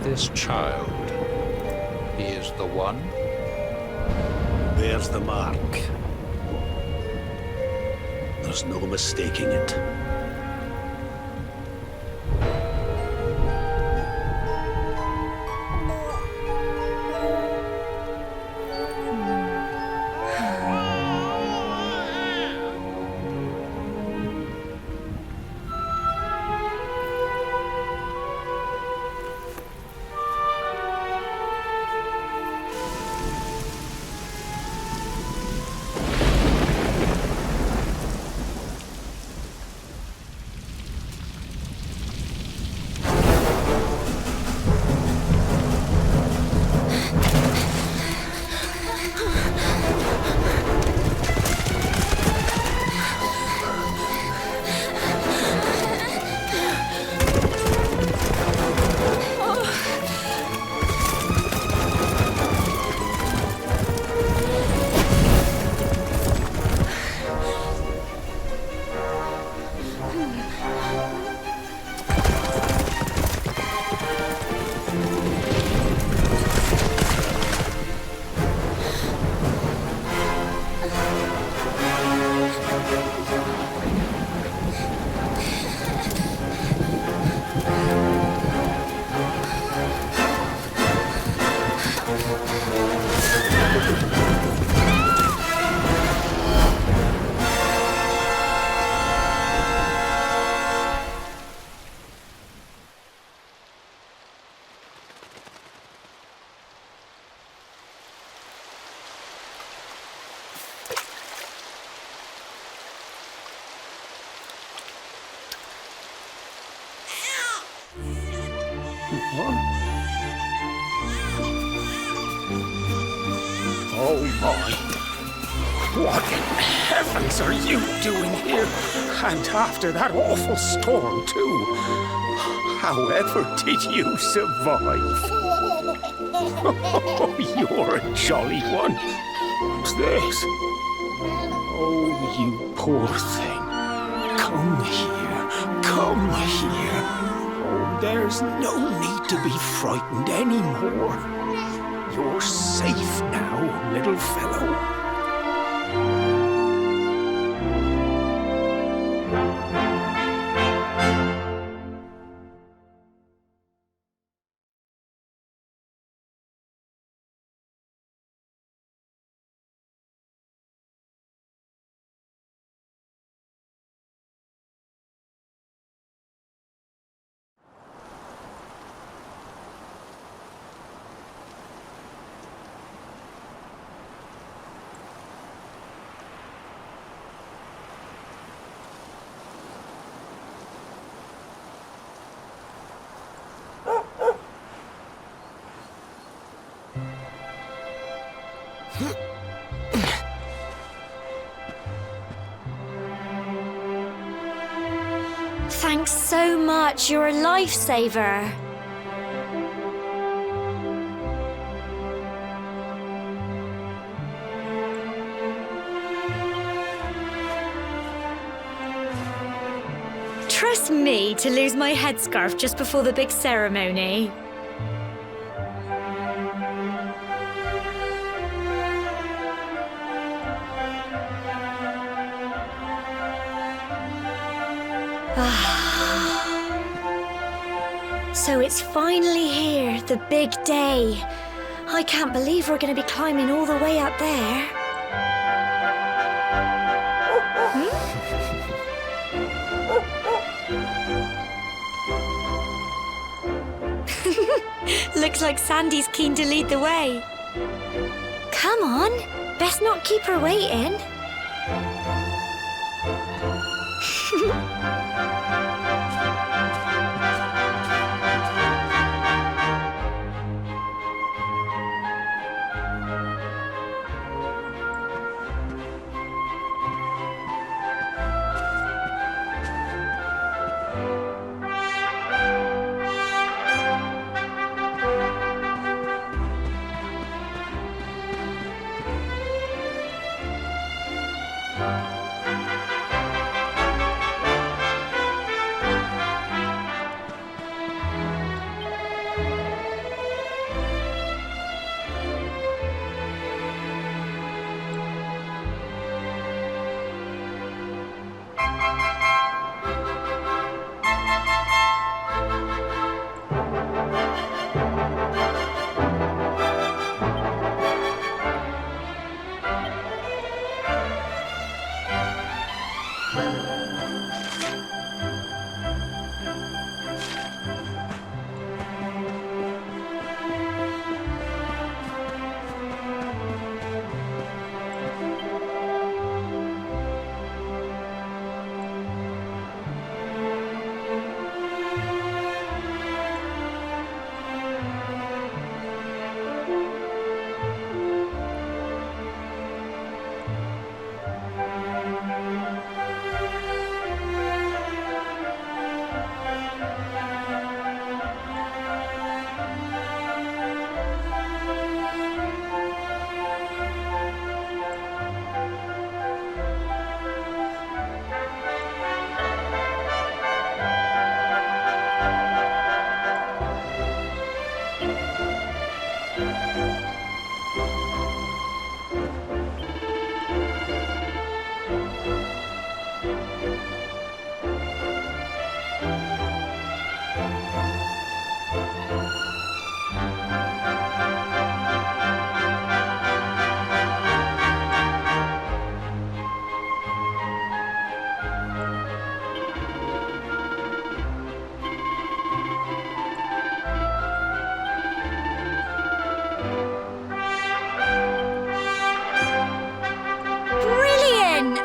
This child, he is the one? There's the mark. There's no mistaking it. Oh my! What in heavens are you doing here? And after that awful storm, too. However did you survive? Oh, you're a jolly one. What's this? Oh, you poor thing. Come here. Come here. Oh, there's no need to be frightened anymore. You're safe now, little fellow. Thanks so much. You're a lifesaver. Trust me to lose my headscarf just before the big ceremony. So it's finally here, the big day. I can't believe we're going to be climbing all the way up there. Looks like Sandy's keen to lead the way. Come on, best not keep her waiting. Brilliant!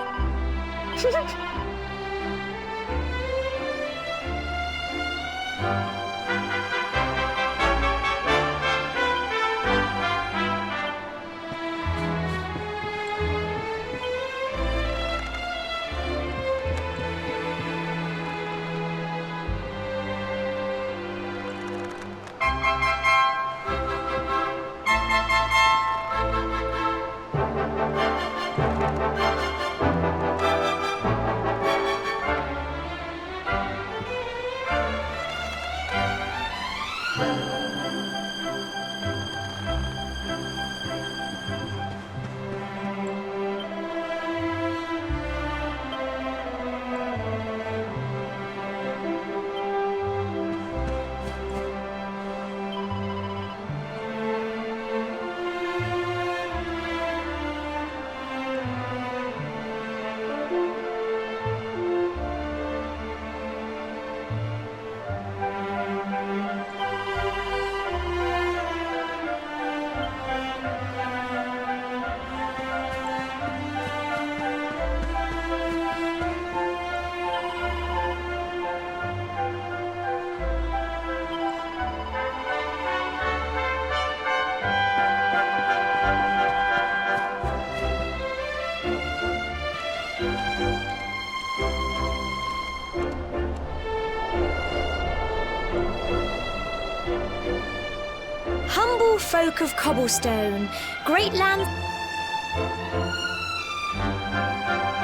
Humble folk of Cobblestone, great land.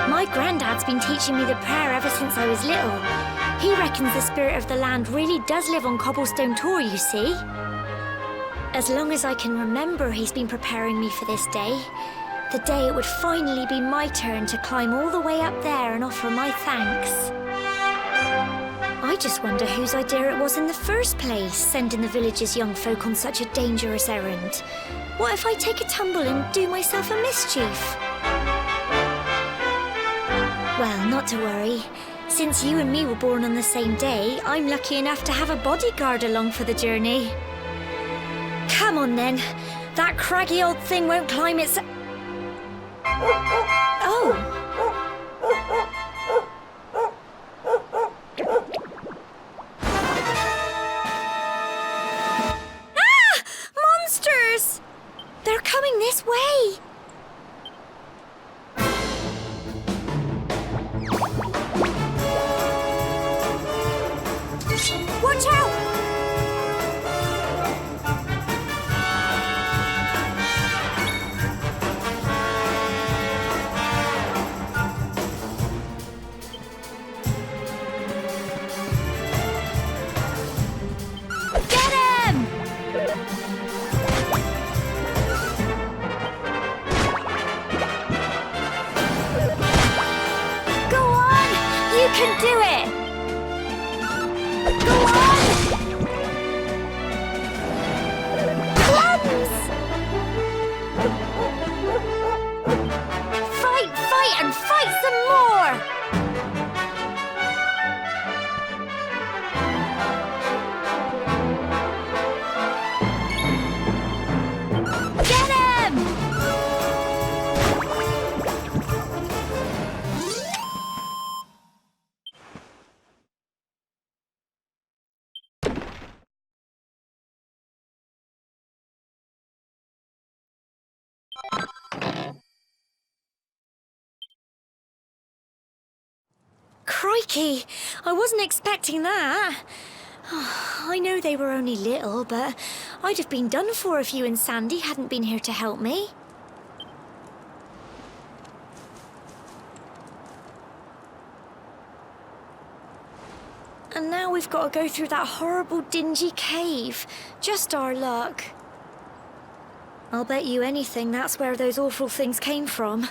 My granddad's been teaching me the prayer ever since I was little. He reckons the spirit of the land really does live on Cobblestone Tor, you see. As long as I can remember, he's been preparing me for this day. The day it would finally be my turn to climb all the way up there and offer my thanks. I just wonder whose idea it was in the first place, sending the village's young folk on such a dangerous errand. What if I take a tumble and do myself a mischief? Well, not to worry. Since you and me were born on the same day, I'm lucky enough to have a bodyguard along for the journey. Come on then. That craggy old thing won't climb its... Oh! They're coming this way! Watch out! do it! Go on! Plums! Fight, and fight some more! Get him! Crikey, I wasn't expecting that. I know they were only little, but I'd have been done for if you and Sandy hadn't been here to help me. And now we've got to go through that horrible, dingy cave. Just our luck. I'll bet you anything that's where those awful things came from.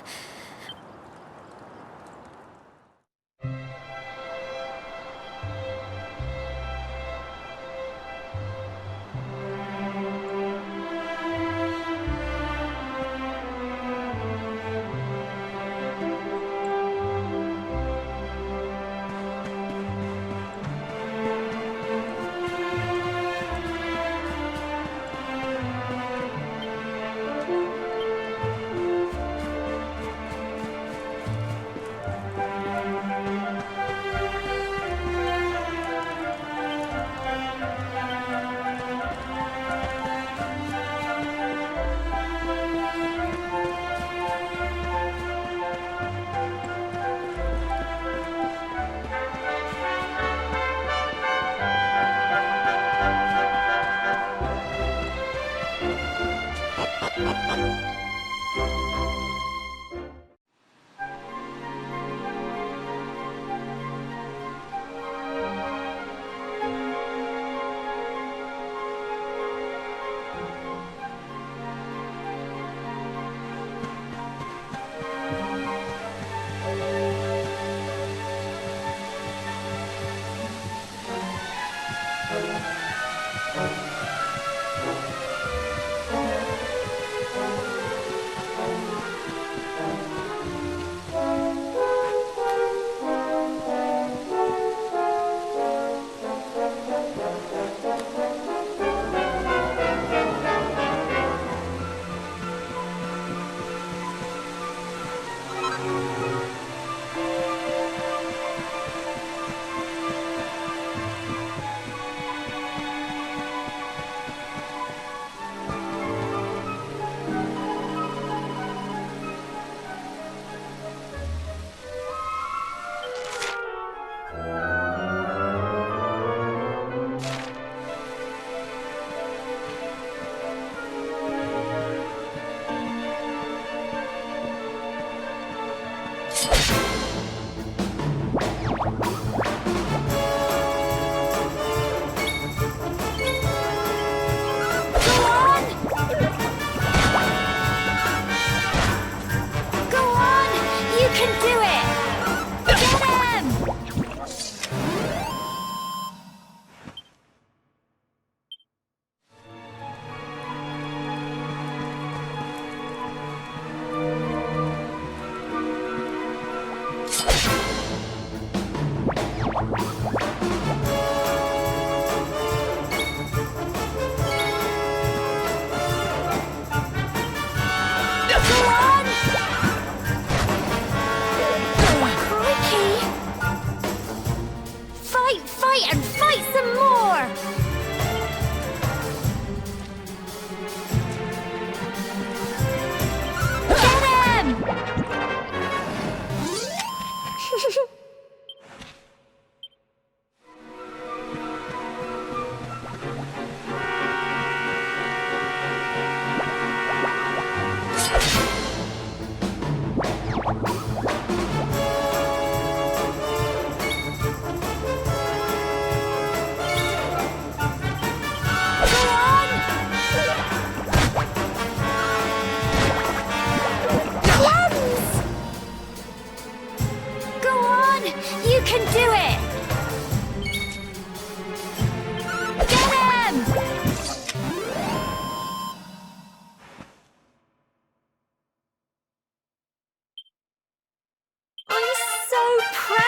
You can do it!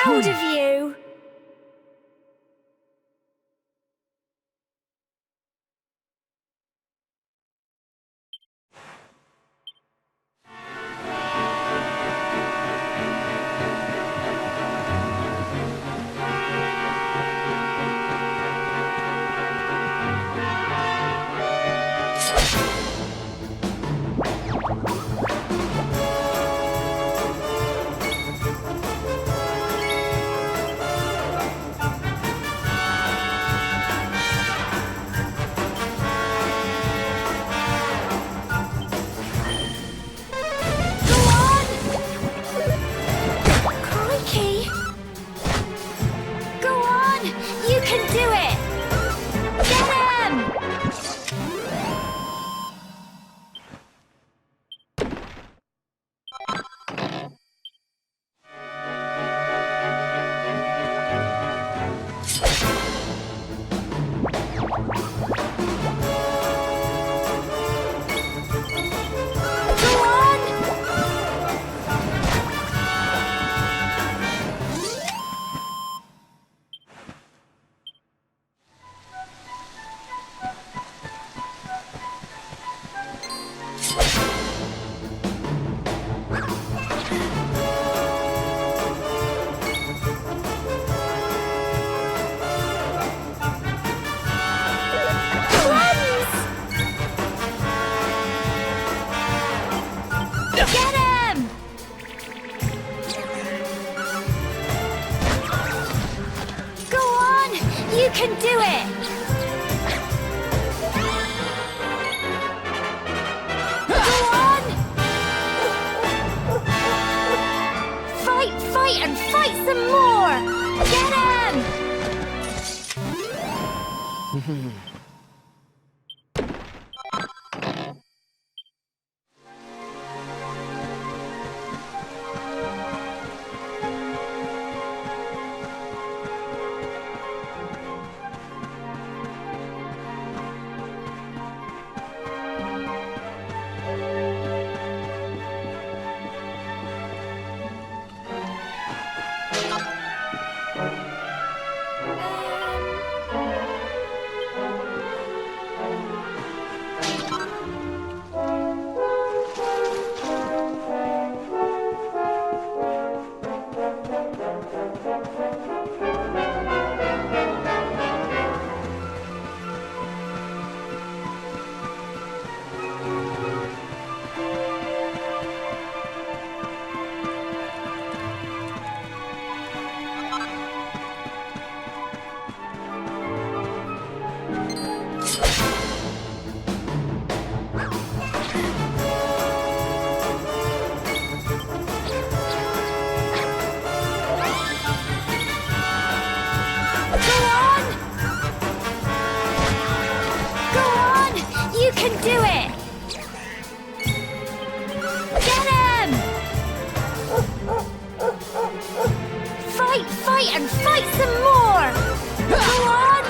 proud of you. Crikey! Go on! You can do it! Get him! Go on! Get him! Go on! You can do it! Go on! Fight and fight some more! Get him! You can do it! Get him! Fight and fight some more! Go on!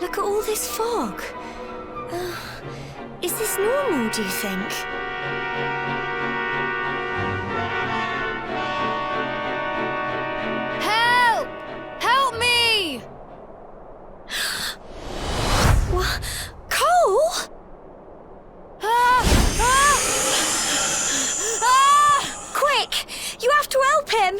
Look at all this fog. Is this normal, do you think? Help! Help me! What? Cole? Quick! You have to help him!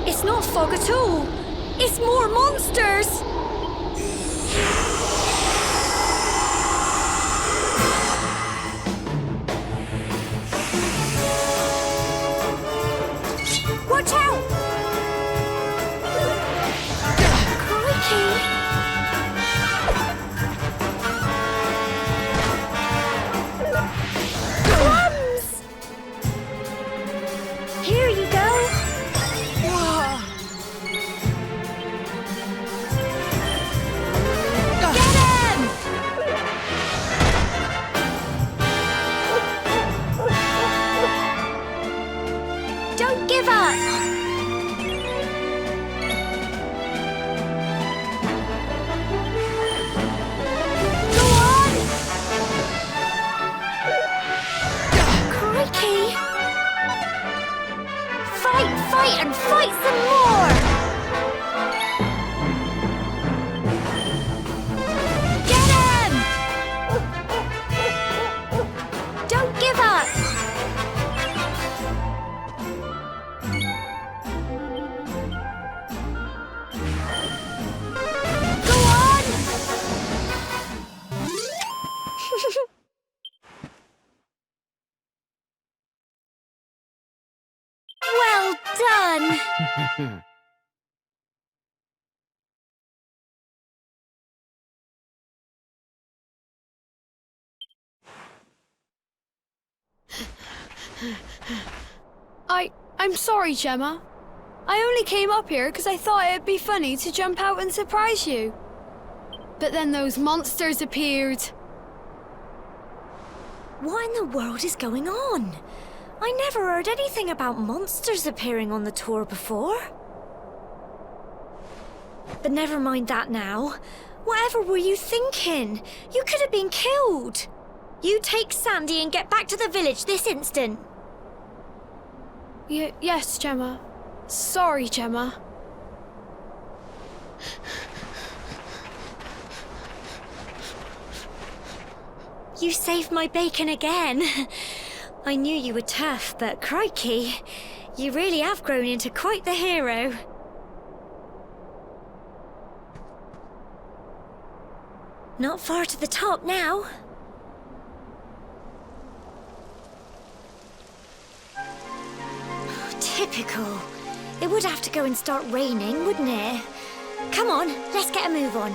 It's not fog at all. It's more monsters. Watch out! Here you go. Get him! Don't give up. Go on! Crikey! Fight, and fight some more! Get him! Don't give up! Go on! Well done! I'm sorry, Gemma. I only came up here because I thought it'd be funny to jump out and surprise you. But then those monsters appeared. What in the world is going on? I never heard anything about monsters appearing on the tour before. But never mind that now. Whatever were you thinking? You could have been killed. You take Sandy and get back to the village this instant. Yes, Gemma. Sorry, Gemma. You saved my bacon again. I knew you were tough, but crikey, you really have grown into quite the hero. Not far to the top now. Typical. It would have to go and start raining, wouldn't it? Come on, let's get a move on.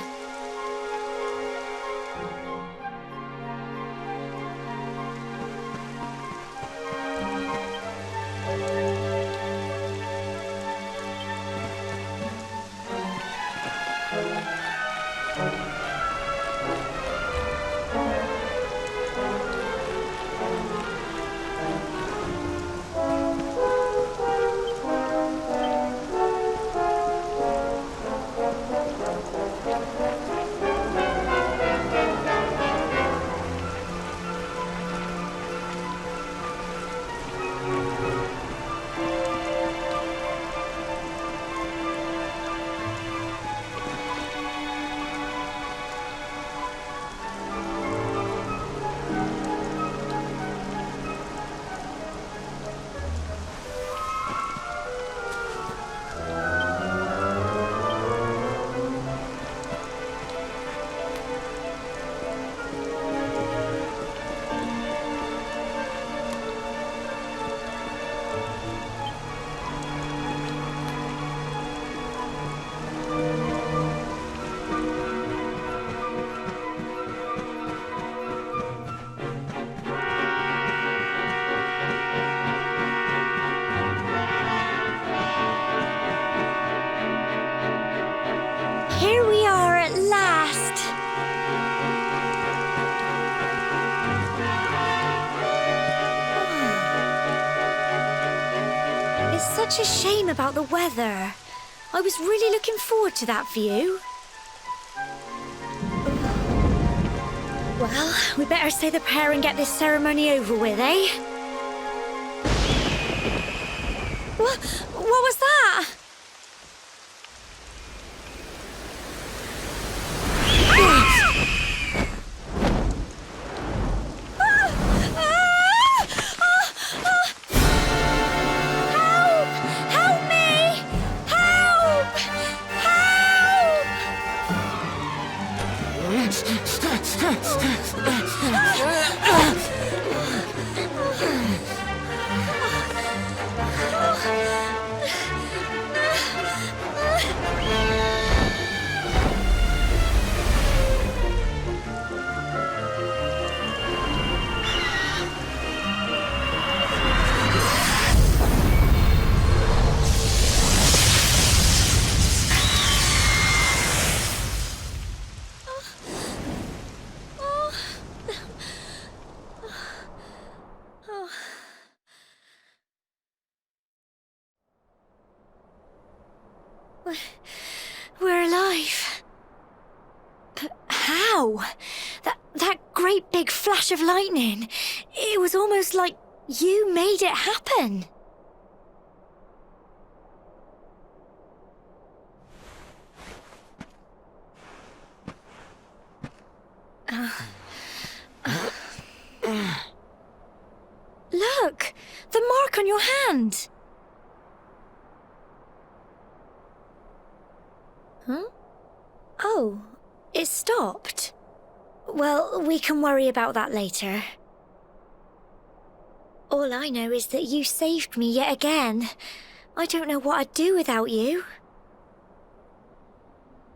Here we are at last. It's such a shame about the weather. I was really looking forward to that view. Well, we better say the prayer and get this ceremony over with, eh? What was that? Wow! That great big flash of lightning. It was almost like you made it happen. Look! The mark on your hand! Huh? Oh, it stopped. Well, we can worry about that later. All I know is that you saved me yet again. I don't know what I'd do without you.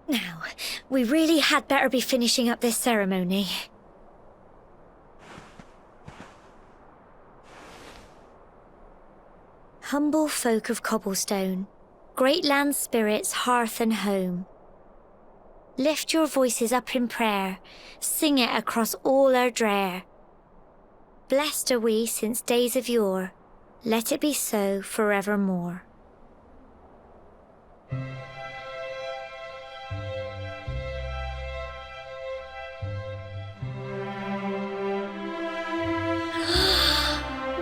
Now, we really had better be finishing up this ceremony. Humble folk of Cobblestone, great land spirits, hearth and home. Lift your voices up in prayer, sing it across all our drear. Blessed are we since days of yore, let it be so forevermore.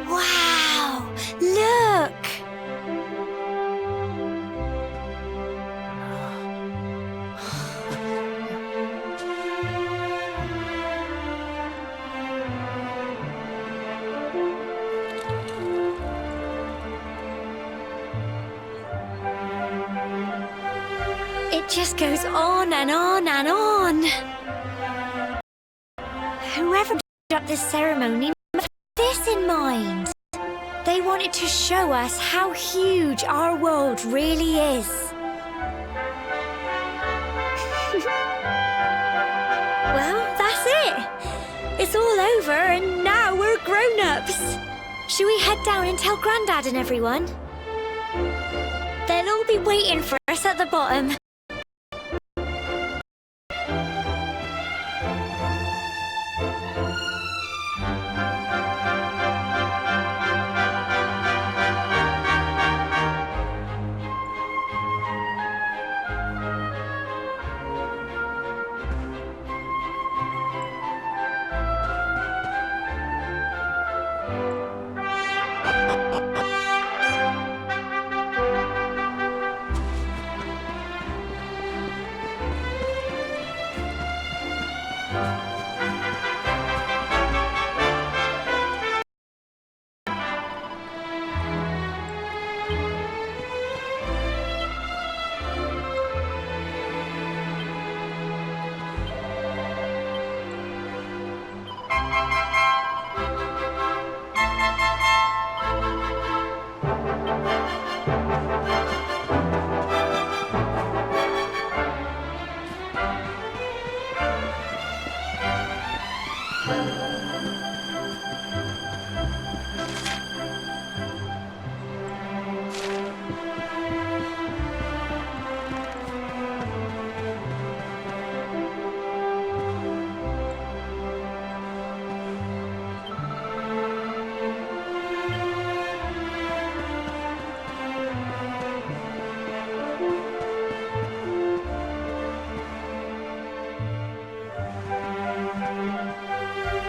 Wow! Look! It just goes on and on and on. Whoever did up this ceremony must have this in mind. They wanted to show us how huge our world really is. Well, that's it. It's all over and now we're grown-ups. Should we head down and tell Grandad and everyone? They'll all be waiting for us at the bottom.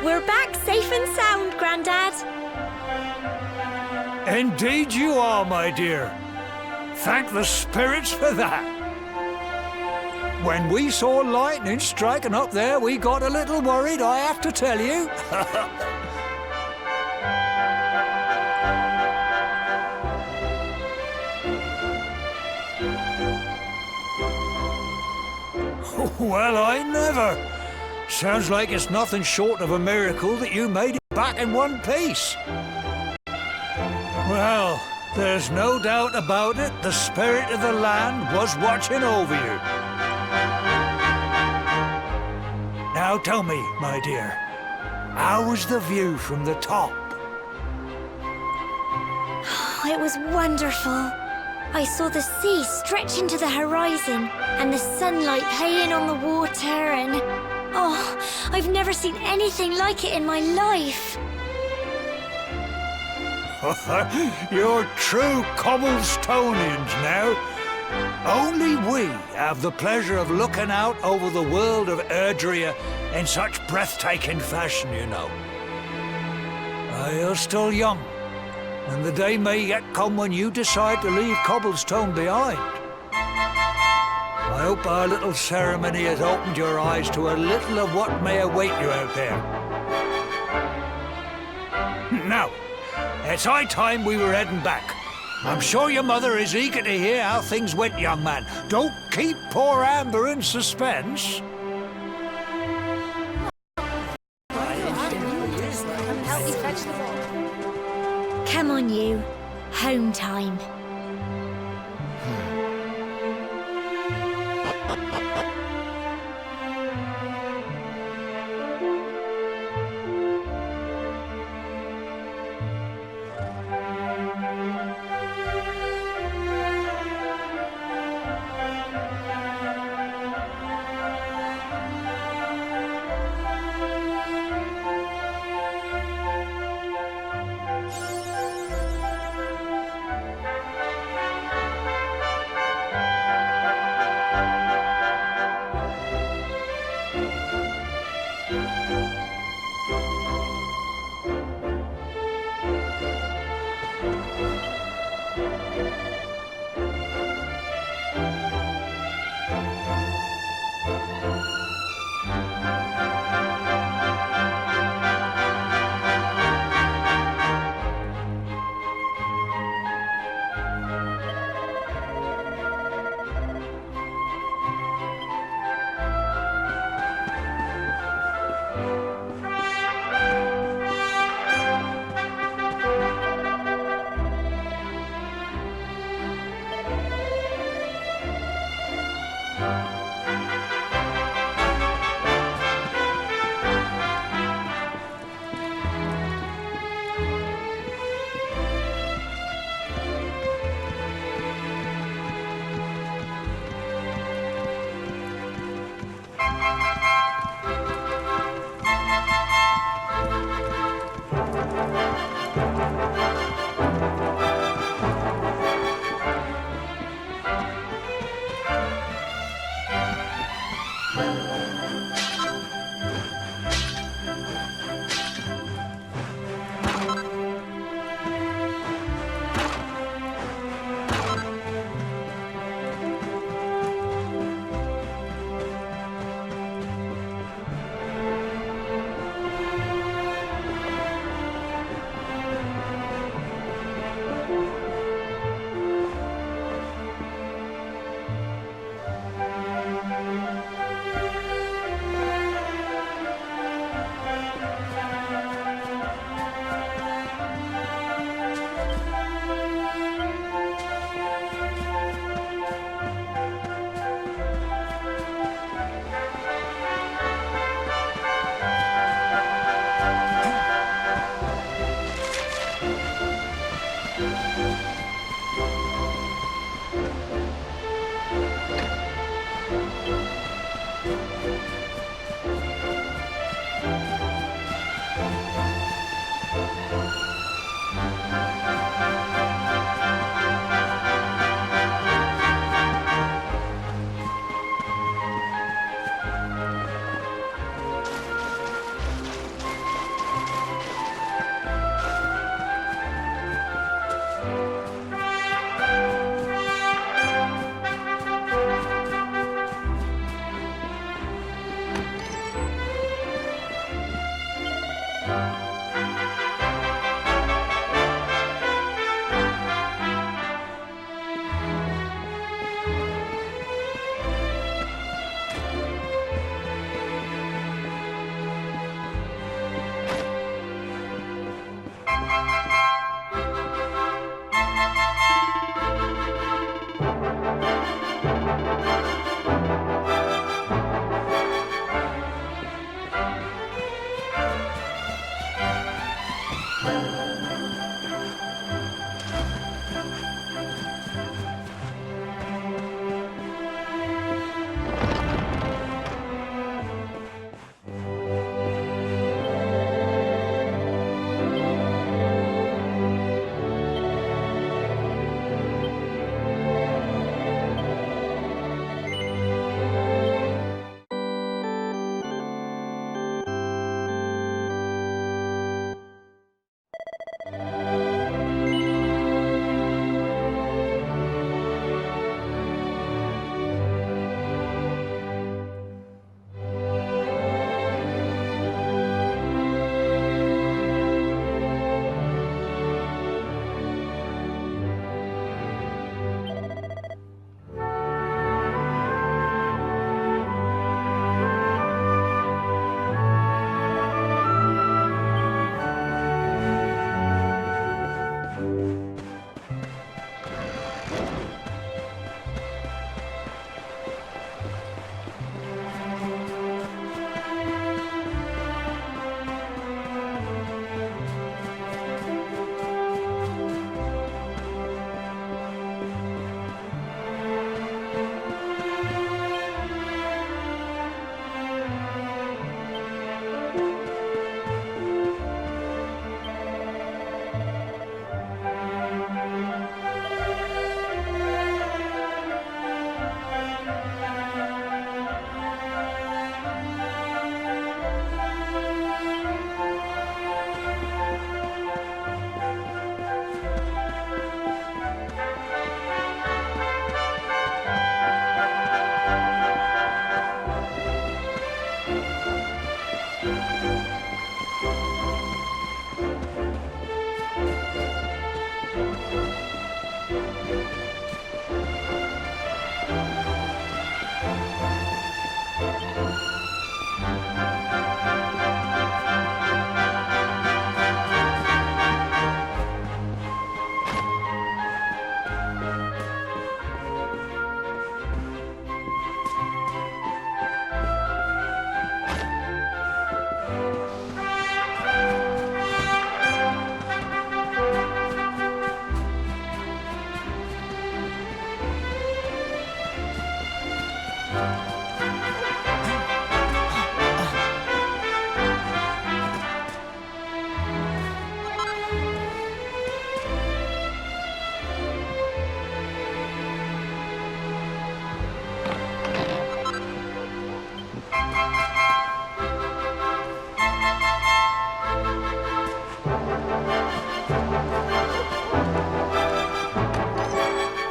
We're back safe and sound, Grandad. Indeed you are, my dear. Thank the spirits for that. When we saw lightning striking up there, we got a little worried, I have to tell you. Well, I never. Sounds like it's nothing short of a miracle that you made it back in one piece. Well, there's no doubt about it, the spirit of the land was watching over you. Now tell me, my dear, how was the view from the top? It was wonderful. I saw the sea stretch into the horizon and the sunlight playing on the water and... Oh, I've never seen anything like it in my life. You're true Cobblestonians now. Only we have the pleasure of looking out over the world of Erdrea in such breathtaking fashion, you know. You're still young, and the day may yet come when you decide to leave Cobblestone behind. I hope our little ceremony has opened your eyes to a little of what may await you out there. Now, it's high time we were heading back. I'm sure your mother is eager to hear how things went, young man. Don't keep poor Amber in suspense. Come on, you. Home time.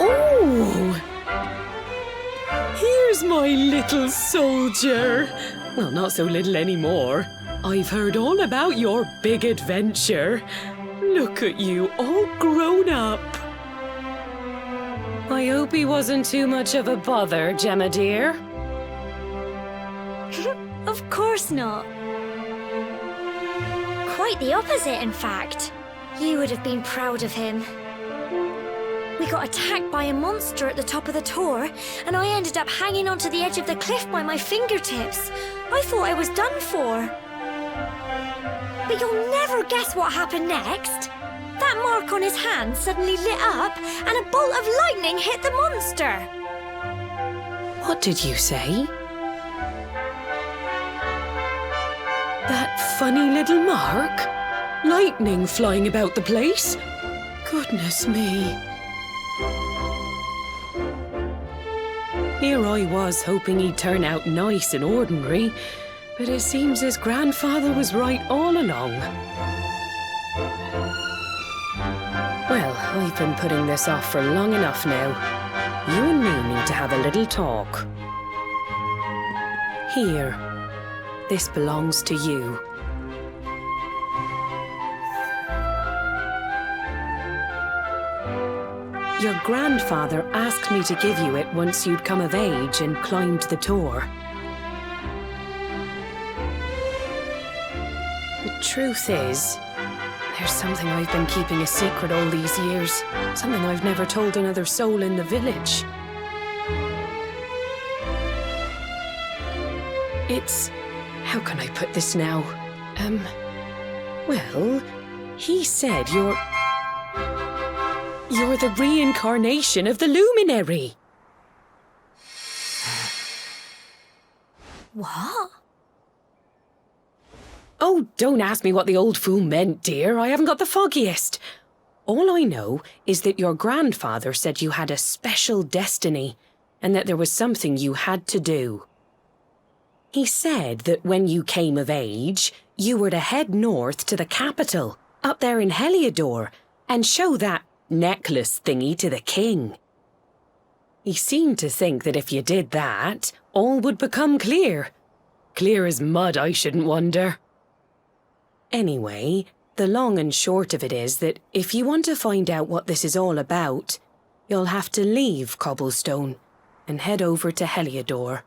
Oh! Here's my little soldier. Well, not so little anymore. I've heard all about your big adventure. Look at you, all grown up. I hope he wasn't too much of a bother, Gemma dear. Of course not. Quite the opposite, in fact. You would have been proud of him. We got attacked by a monster at the top of the tor, and I ended up hanging onto the edge of the cliff by my fingertips. I thought I was done for. But you'll never guess what happened next. That mark on his hand suddenly lit up, and a bolt of lightning hit the monster. What did you say? That funny little mark? Lightning flying about the place? Goodness me. Here I was hoping he'd turn out nice and ordinary, but it seems his grandfather was right all along. Well, I've been putting this off for long enough now. You and me need to have a little talk. Here. This belongs to you. Your grandfather asked me to give you it once you'd come of age and climbed the tor. The truth is, there's something I've been keeping a secret all these years. Something I've never told another soul in the village. It's... how can I put this now? Well, he said you're the reincarnation of the luminary. What? Oh, don't ask me what the old fool meant, dear. I haven't got the foggiest. All I know is that your grandfather said you had a special destiny and that there was something you had to do. He said that when you came of age, you were to head north to the capital, up there in Heliodor, and show that necklace thingy to the king. He seemed to think that if you did that, all would become clear. Clear as mud, I shouldn't wonder. Anyway, the long and short of it is that if you want to find out what this is all about, you'll have to leave Cobblestone and head over to Heliodor.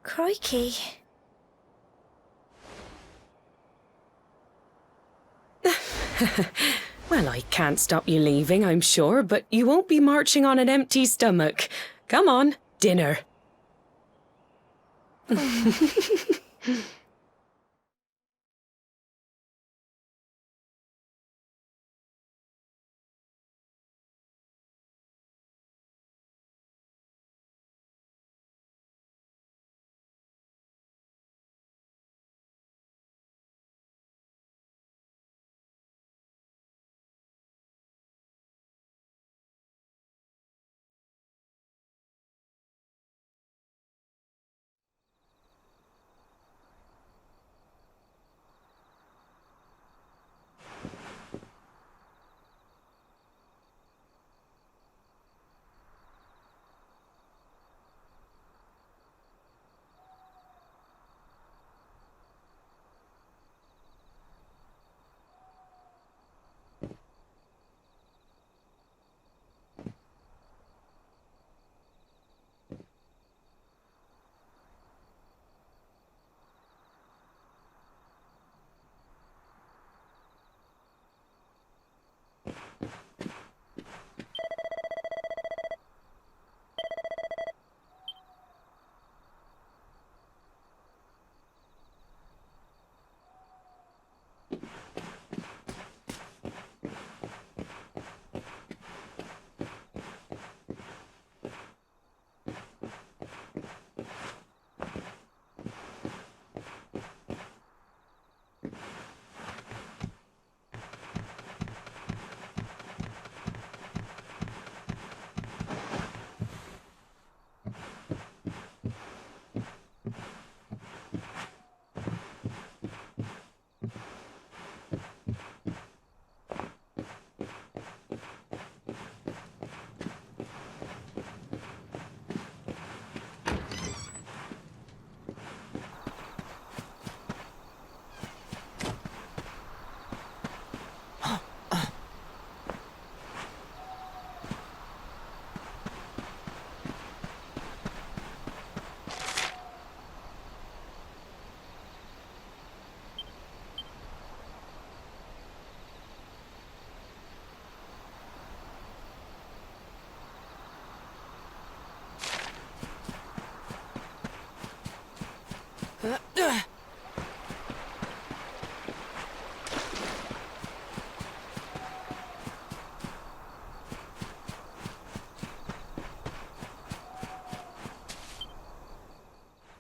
Crikey. Well, I can't stop you leaving, I'm sure, but you won't be marching on an empty stomach. Come on, dinner.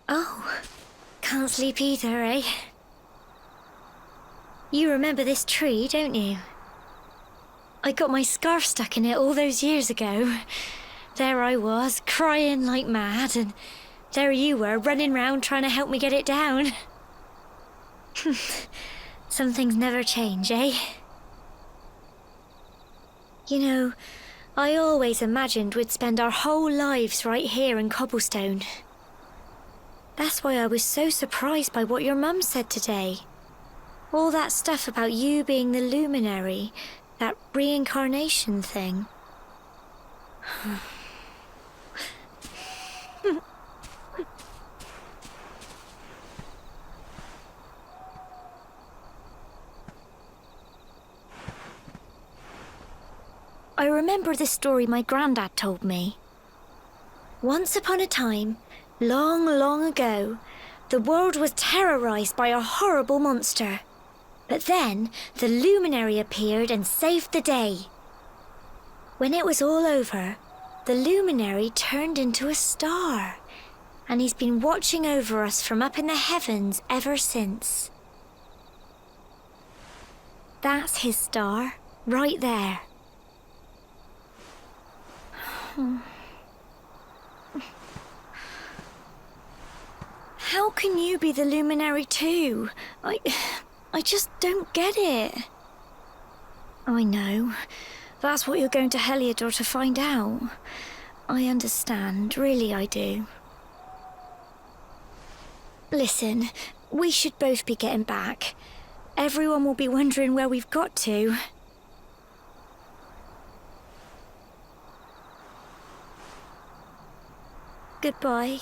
Oh, can't sleep either, eh? You remember this tree, don't you? I got my scarf stuck in it all those years ago. There I was, crying like mad, and there you were, running round trying to help me get it down. Some things never change, eh? You know, I always imagined we'd spend our whole lives right here in Cobblestone. That's why I was so surprised by what your mum said today. All that stuff about you being the luminary, that reincarnation thing. I remember the story my granddad told me. Once upon a time, long, long ago, the world was terrorized by a horrible monster. But then, the luminary appeared and saved the day. When it was all over, the luminary turned into a star, and he's been watching over us from up in the heavens ever since. That's his star, right there. How can you be the luminary too? I just don't get it. I know. That's what you're going to Heliodor to find out. I understand, really I do. Listen, we should both be getting back. Everyone will be wondering where we've got to. Goodbye,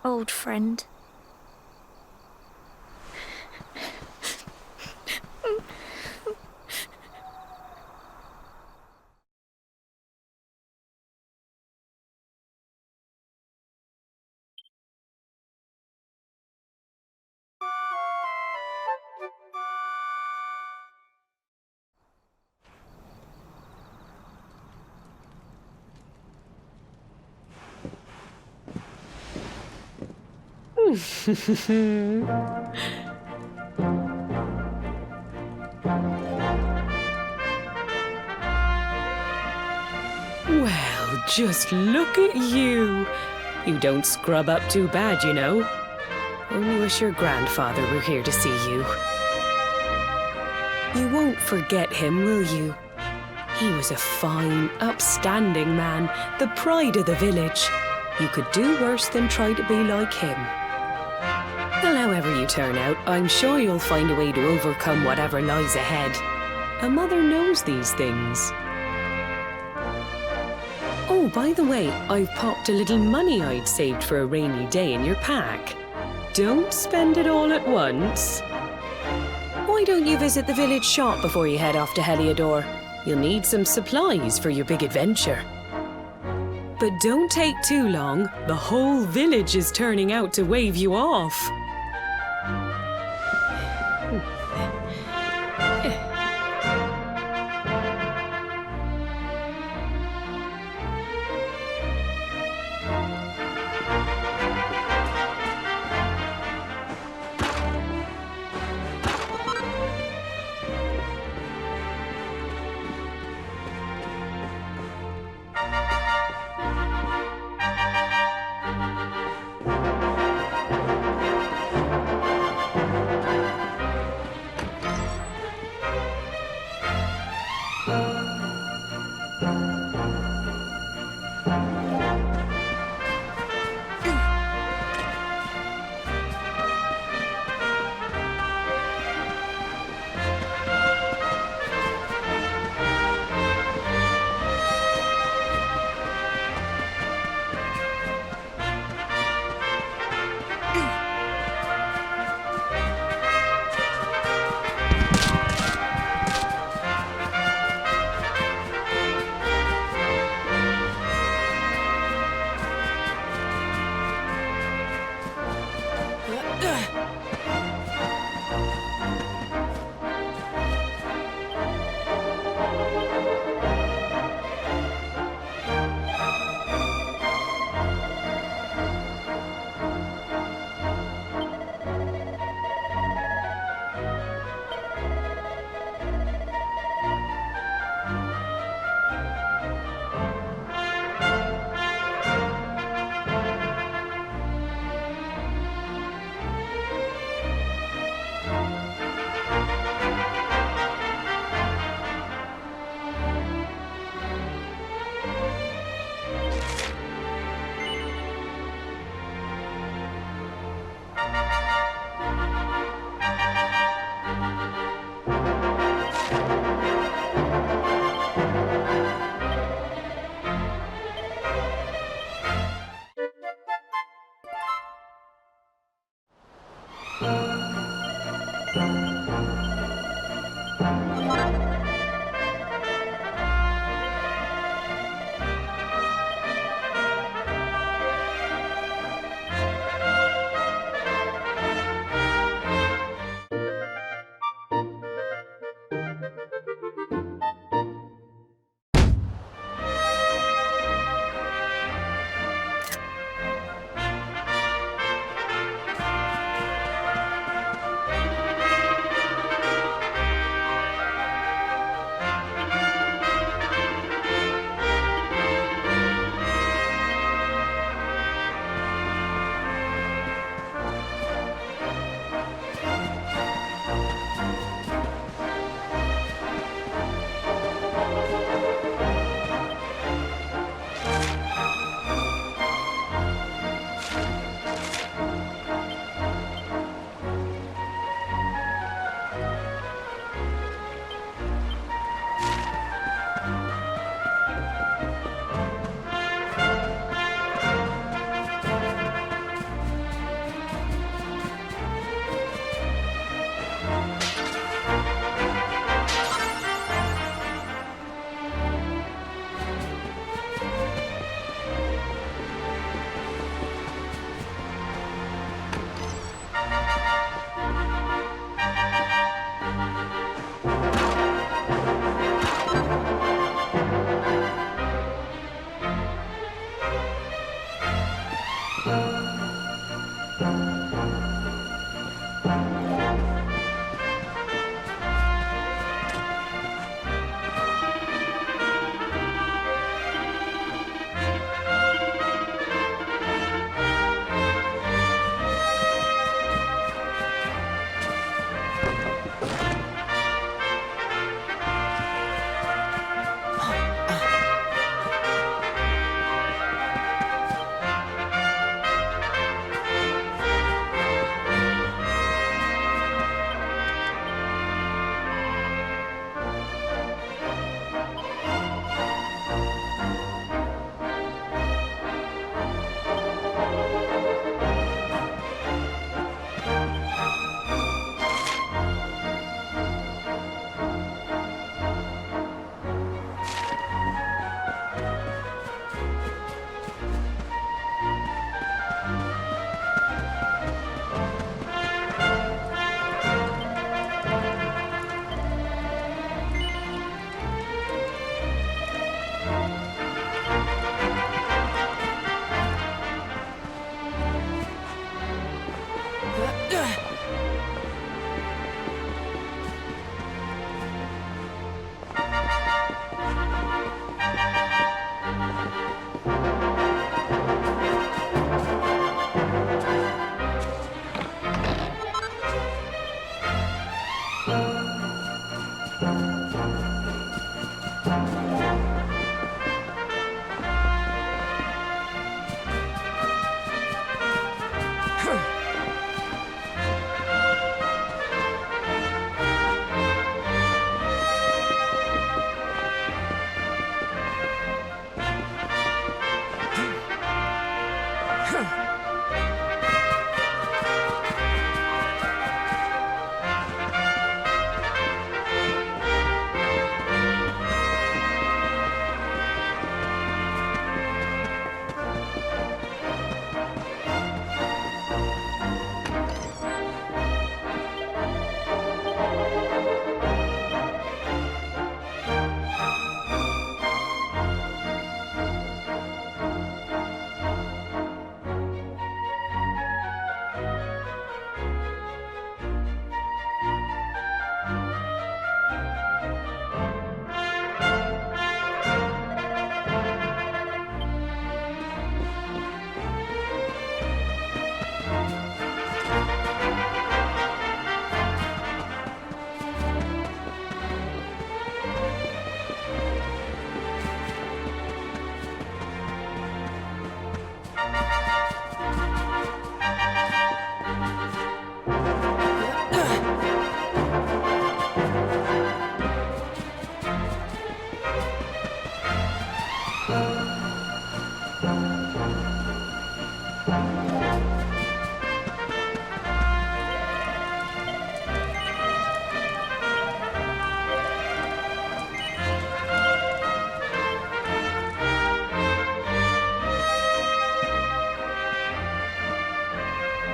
old friend. Well, just look at you. You don't scrub up too bad, you know. Only wish your grandfather were here to see you. You won't forget him, will you? He was a fine, upstanding man, the pride of the village. You could do worse than try to be like him. Well, however you turn out, I'm sure you'll find a way to overcome whatever lies ahead. A mother knows these things. Oh, by the way, I've popped a little money I'd saved for a rainy day in your pack. Don't spend it all at once. Why don't you visit the village shop before you head off to Heliodor? You'll need some supplies for your big adventure. But don't take too long. The whole village is turning out to wave you off.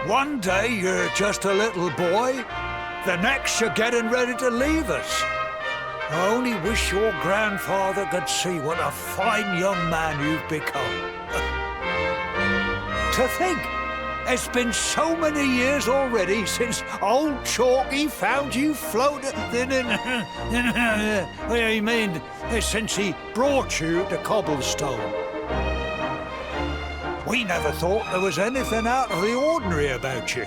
One day you're just a little boy, the next you're getting ready to leave us. I only wish your grandfather could see what a fine young man you've become. To think, it's been so many years already since old Chalky found you floating. I mean, since he brought you to Cobblestone. We never thought there was anything out of the ordinary about you.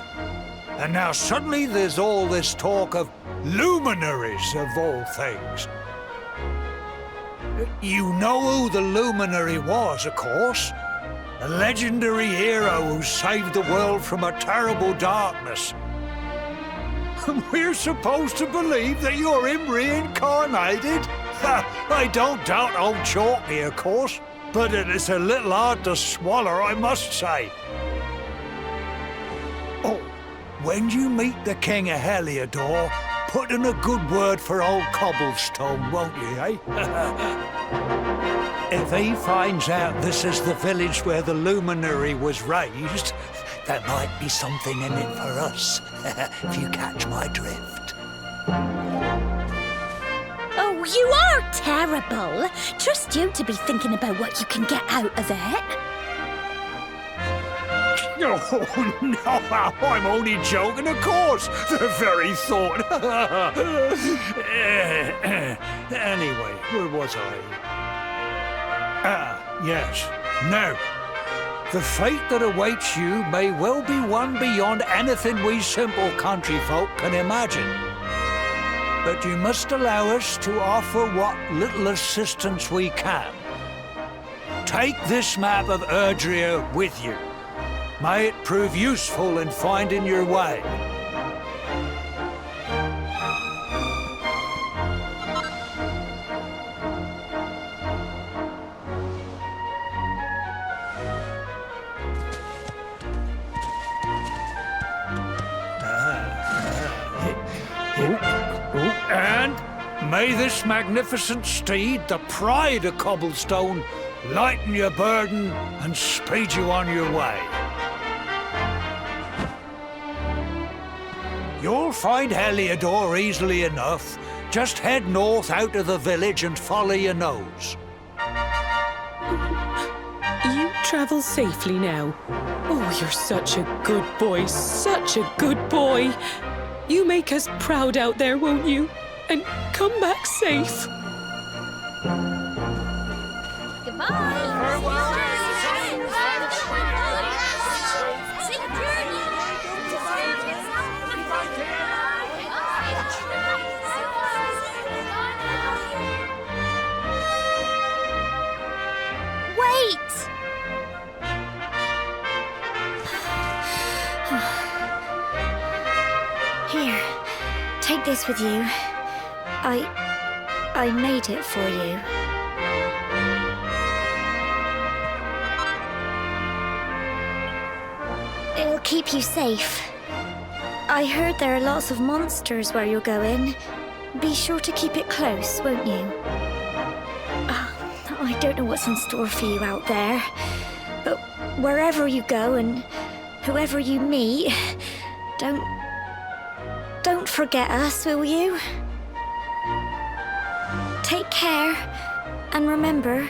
And now suddenly there's all this talk of luminaries of all things. You know who the luminary was, of course. A legendary hero who saved the world from a terrible darkness. We're supposed to believe that you're him reincarnated? I don't doubt old Chalky, of course, but it is a little hard to swallow, I must say. Oh, when you meet the King of Heliodor, put in a good word for old Cobblestone, won't you, eh? If he finds out this is the village where the luminary was raised, there might be something in it for us, if you catch my drift. Oh, you are terrible. Trust you to be thinking about what you can get out of it. Oh, no, I'm only joking, of course. The very thought. Anyway, where was I? Yes. Now, the fate that awaits you may well be one beyond anything we simple country folk can imagine. But you must allow us to offer what little assistance we can. Take this map of Erdrea with you. May it prove useful in finding your way. And may this magnificent steed, the pride of Cobblestone, lighten your burden and speed you on your way. You'll find Heliodor easily enough. Just head north out of the village and follow your nose. You travel safely now. Oh, you're such a good boy, such a good boy. You make us proud out there, won't you? And come back safe. Wait! Here, take this with you. I made it for you. It'll keep you safe. I heard there are lots of monsters where you're going. Be sure to keep it close, won't you? I don't know what's in store for you out there, but wherever you go and whoever you meet, don't forget us, will you? Take care, and remember,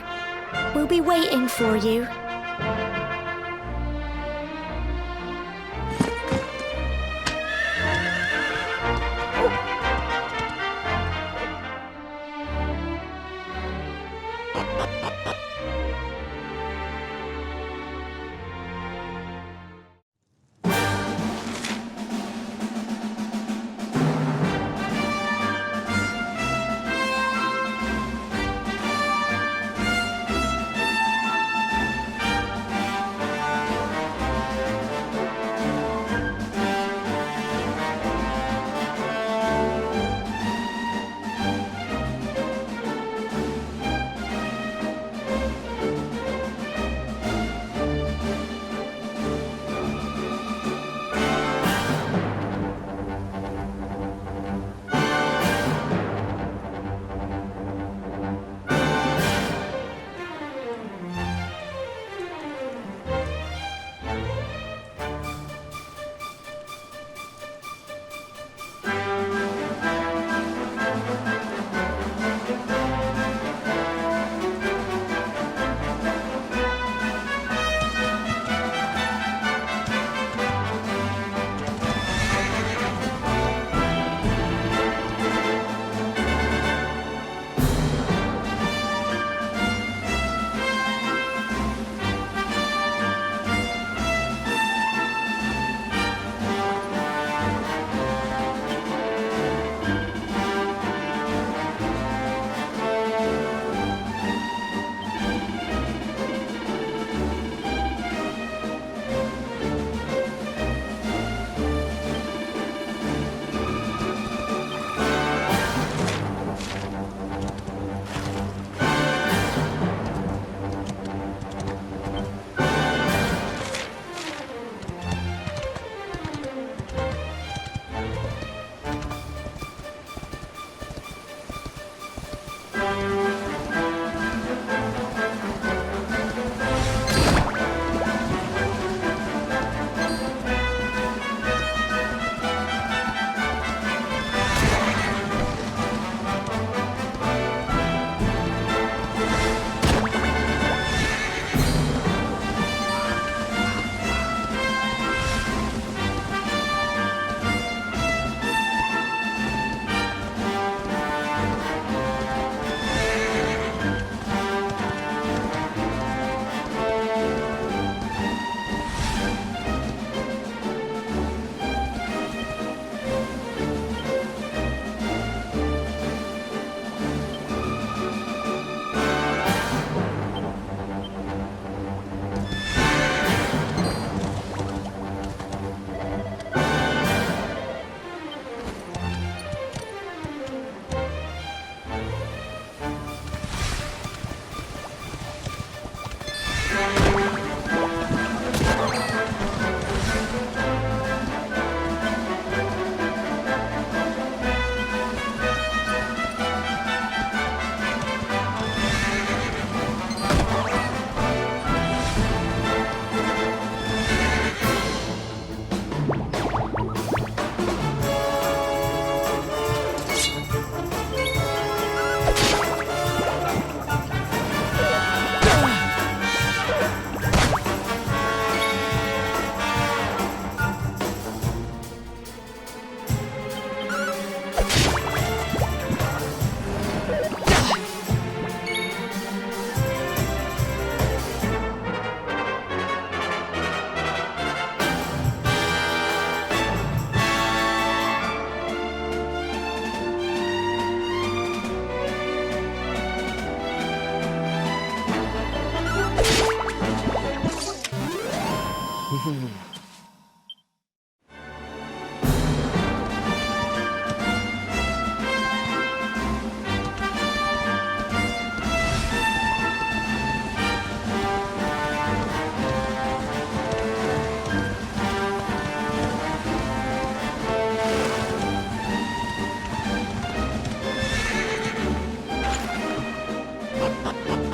we'll be waiting for you.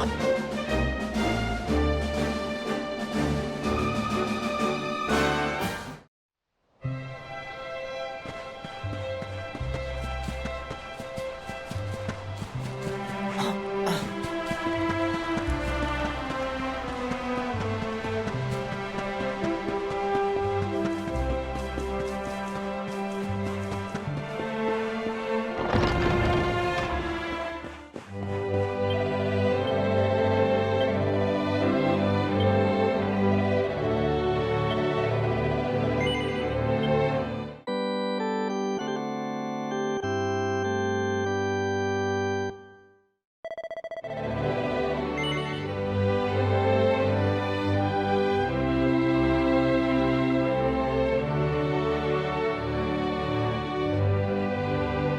on.